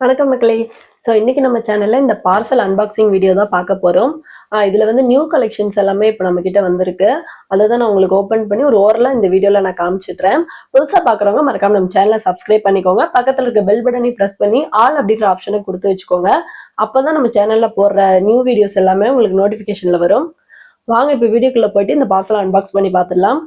வணக்கம் மக்களே. ஸோ இன்னைக்கு நம்ம சேனல்ல இந்த பார்சல் அன்பாக்சிங் வீடியோ தான் பார்க்க போறோம். இதுல வந்து நியூ கலெக்ஷன்ஸ் எல்லாமே இப்போ நம்ம கிட்ட வந்திருக்கு. அதை தான் நான் உங்களுக்கு ஓப்பன் பண்ணி ஒரு ஓரலா இந்த வீடியோல நான் காமிச்சிடுறேன். புதுசா பார்க்குறவங்க மறக்காம நம்ம சேனலை சப்ஸ்கிரைப் பண்ணிக்கோங்க. பக்கத்துல இருக்க பெல் பட்டனை பிரஸ் பண்ணி ஆல் அப்படின்ற ஆப்ஷனை கொடுத்து வச்சுக்கோங்க. அப்பதான் நம்ம சேனல்ல போடுற நியூ வீடியோஸ் எல்லாமே உங்களுக்கு நோட்டிபிகேஷன்ல வரும். வாங்க இப்போ வீடியோக்குள்ள போயிட்டு இந்த பார்சல் அன்பாக்ஸ் பண்ணி பார்த்துடலாம்.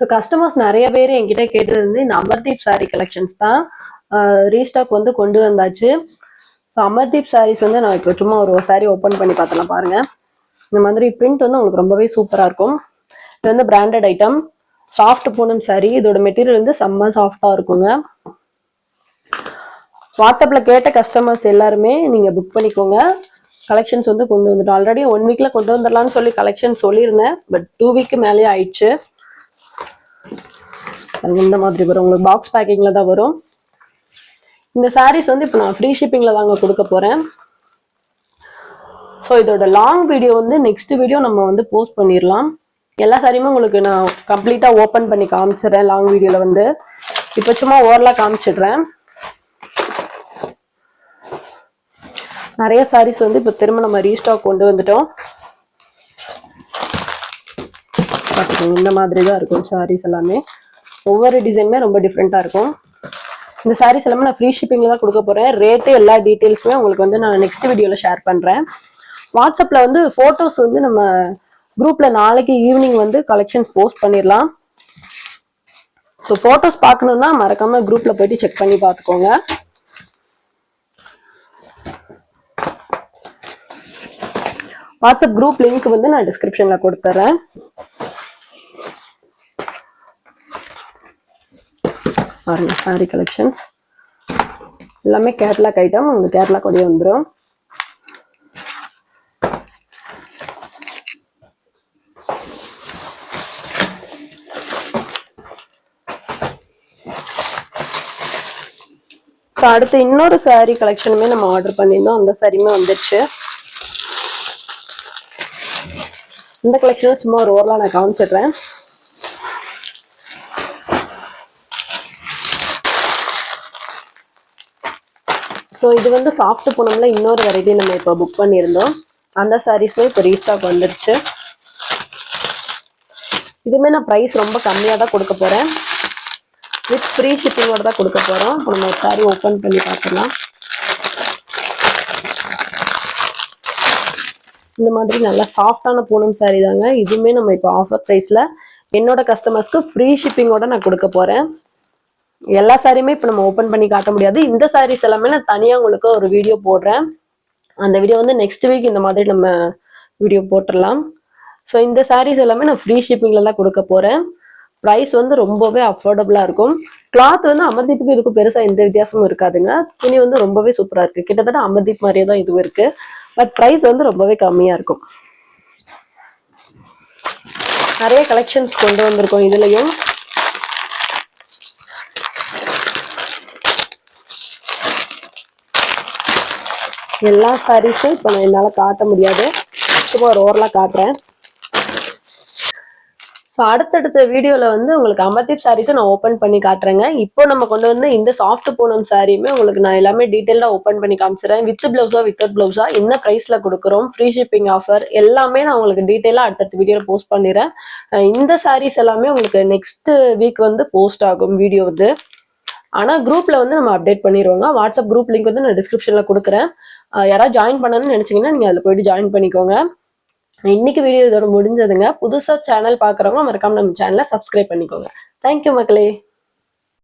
ஸோ கஸ்டமர்ஸ் நிறைய பேர் என்கிட்ட கேட்டது வந்து இந்த அமர்தீப் சாரீ கலெக்ஷன்ஸ் தான். ரீஸ்டாக் வந்து கொண்டு வந்தாச்சு. ஸோ அமர்தீப் சாரீஸ் வந்து நான் இப்போ சும்மா ஒரு சாரீ ஓப்பன் பண்ணி பார்த்தலாம் பாருங்க. இந்த மாதிரி பிரிண்ட் வந்து உங்களுக்கு ரொம்பவே சூப்பராக இருக்கும். இது வந்து branded item, soft Poonam sari. இதோட மெட்டீரியல் வந்து செம்ம சாஃப்டாக இருக்குங்க. வாட்ஸ்அப்பில் கேட்ட கஸ்டமர்ஸ் எல்லாருமே நீங்கள் புக் பண்ணிக்கோங்க. கலெக்ஷன்ஸ் வந்து கொண்டு வந்துட்டோம். ஆல்ரெடி 1 வீக்ல கொண்டு வந்துடலாம்னு சொல்லி கலெக்ஷன் சொல்லியிருந்தேன். பட் 2 வீக்கு மேலேயே ஆயிடுச்சு. இந்த மாதிரி வரும், உங்களுக்கு பாக்ஸ் பேக்கிங்ல தான் வரும். இந்த சாரீஸ் வந்து இப்போ நான் ஃப்ரீ ஷிப்பிங்ல தாங்க கொடுக்க போறேன். ஸோ இதோட லாங் வீடியோ வந்து நெக்ஸ்ட் வீடியோ நம்ம வந்து போஸ்ட் பண்ணிடலாம். எல்லா சாரியுமே உங்களுக்கு நான் கம்ப்ளீட்டா ஓப்பன் பண்ணி காமிச்சிடுறேன் லாங் வீடியோல வந்து. இப்போ சும்மா ஓரலா காமிச்சிடுறேன். நிறைய சாரீஸ் வந்து இப்போ திரும்ப நம்ம ரீஸ்டாக் கொண்டு வந்துட்டோம். இந்த மாதிரி தான் இருக்கும் சாரீஸ் எல்லாமே. ஒவ்வொரு டிசைனுமே ரொம்ப டிஃப்ரெண்டா இருக்கும். இந்த சாரீஸ் எல்லாமே நான் ஃப்ரீ ஷிப்பிங்ல தான் கொடுக்க போறேன். ரேட்டு எல்லா டீட்டெயில்ஸுமே உங்களுக்கு வந்து நான் நெக்ஸ்ட் வீடியோல ஷேர் பண்றேன். வாட்ஸ்அப்ல வந்து போட்டோஸ் வந்து நம்ம குரூப்ல நாளைக்கு ஈவினிங் வந்து கலெக்ஷன்ஸ் போஸ்ட் பண்ணிடலாம். ஸோ போட்டோஸ் பார்க்கணும்னா மறக்காம குரூப்ல போயிட்டு செக் பண்ணி பார்த்துக்கோங்க. வாட்ஸ்அப் குரூப் லிங்க் வந்து நான் டிஸ்கிரிப்ஷன்ல கொடுத்துறேன். பாருங்க சாரி கலெக்ஷன்ஸ் எல்லாமே கேட்லாக் ஐட்டம். உங்களுக்கு கேட்லாக் கொடியே வந்துடும். ஸோ அடுத்து இன்னொரு சாரி கலெக்ஷனுமே நம்ம ஆர்டர் பண்ணியிருந்தோம். அந்த சாரியுமே வந்துடுச்சு. இந்த கலெக்ஷனும் சும்மா ஒரு ஓரலா நான் காமிச்சிடுறேன். ஸோ இது வந்து சாஃப்ட் பூனம்ல இன்னொரு வெரைட்டி நம்ம இப்போ புக் பண்ணியிருந்தோம். அந்த சாரீஸுமே இப்போ ரீஸ்டாக் வந்துடுச்சு. இதுவுமே நான் ப்ரைஸ் ரொம்ப கம்மியாக தான் கொடுக்க போகிறேன். வித் ஃப்ரீ ஷிப்பிங்கோட தான் கொடுக்க போகிறோம். இப்போ நம்ம ஒரு சாரீ ஓப்பன் பண்ணி பார்த்துக்கலாம். இந்த மாதிரி நல்லா சாஃப்டான பூனம் சாரீ தாங்க. இதுவுமே நம்ம இப்போ ஆஃபர் ப்ரைஸில் என்னோட கஸ்டமர்ஸ்க்கு ஃப்ரீ ஷிப்பிங்கோட நான் கொடுக்க போகிறேன். எல்லா சாரியுமே இப்போ நம்ம ஓப்பன் பண்ணி காட்ட முடியாது. இந்த சாரீஸ் எல்லாமே நான் தனியாக உங்களுக்கு ஒரு வீடியோ போடுறேன். அந்த வீடியோ வந்து நெக்ஸ்ட் வீக் இந்த மாதிரி நம்ம வீடியோ போட்டுடலாம். ஸோ இந்த சாரீஸ் எல்லாமே நான் ஃப்ரீ ஷிப்பிங்ல தான் கொடுக்க போறேன். ப்ரைஸ் வந்து ரொம்பவே அஃபோர்டபுளா இருக்கும். கிளாத் வந்து அமர்தீப்புக்கு இதுக்கும் பெருசா எந்த வித்தியாசமும் இருக்காதுங்க. துணி வந்து ரொம்பவே சூப்பரா இருக்கு. கிட்டத்தட்ட அமர்தீப் மாதிரியே தான் இதுவும் இருக்கு. பட் ப்ரைஸ் வந்து ரொம்பவே கம்மியா இருக்கும். நிறைய கலெக்ஷன்ஸ் கொண்டு வந்திருக்கோம். இதுலயும் எல்லா சாரீஸும் இப்போ நான் என்னால் காட்ட முடியாது. சும்மா ஒரு ஓரலா காட்டுறேன். ஸோ அடுத்தடுத்த வீடியோவில் வந்து உங்களுக்கு அமர்தீப் சாரீஸும் நான் ஓப்பன் பண்ணி காட்டுறேங்க. இப்போ நம்ம கொண்டு வந்து இந்த சாஃப்ட் பூனம் சாரியுமே உங்களுக்கு நான் எல்லாமே டீட்டெயிலாக ஓப்பன் பண்ணி காமிச்சிடுறேன். வித் பிளவுஸா வித்தவுட் பிளவுஸா என்ன ப்ரைஸில் கொடுக்குறோம், ஃப்ரீ ஷிப்பிங் ஆஃபர் எல்லாமே நான் உங்களுக்கு டீட்டெயிலாக அடுத்தடுத்த வீடியோவில் போஸ்ட் பண்ணிடுறேன். இந்த சாரீஸ் எல்லாமே உங்களுக்கு நெக்ஸ்ட் வீக் வந்து போஸ்ட் ஆகும் வீடியோ வந்து. ஆனால் குரூப்பில் வந்து நம்ம அப்டேட் பண்ணிடுவோங்க. வாட்ஸ்அப் குரூப் லிங்க் வந்து நான் டிஸ்கிரிப்ஷனில் கொடுக்குறேன். யாராவது ஜாயின் பண்ணணும்னு நினைச்சீங்கன்னா நீங்க அதில் போயிட்டு ஜாயின் பண்ணிக்கோங்க. இன்னைக்கு வீடியோ இதோட முடிஞ்சதுங்க. புதுசா சேனல் பாக்குறவங்க மறக்காம நம்ம சேனலை சப்ஸ்கிரைப் பண்ணிக்கோங்க. தேங்க்யூ மக்களே.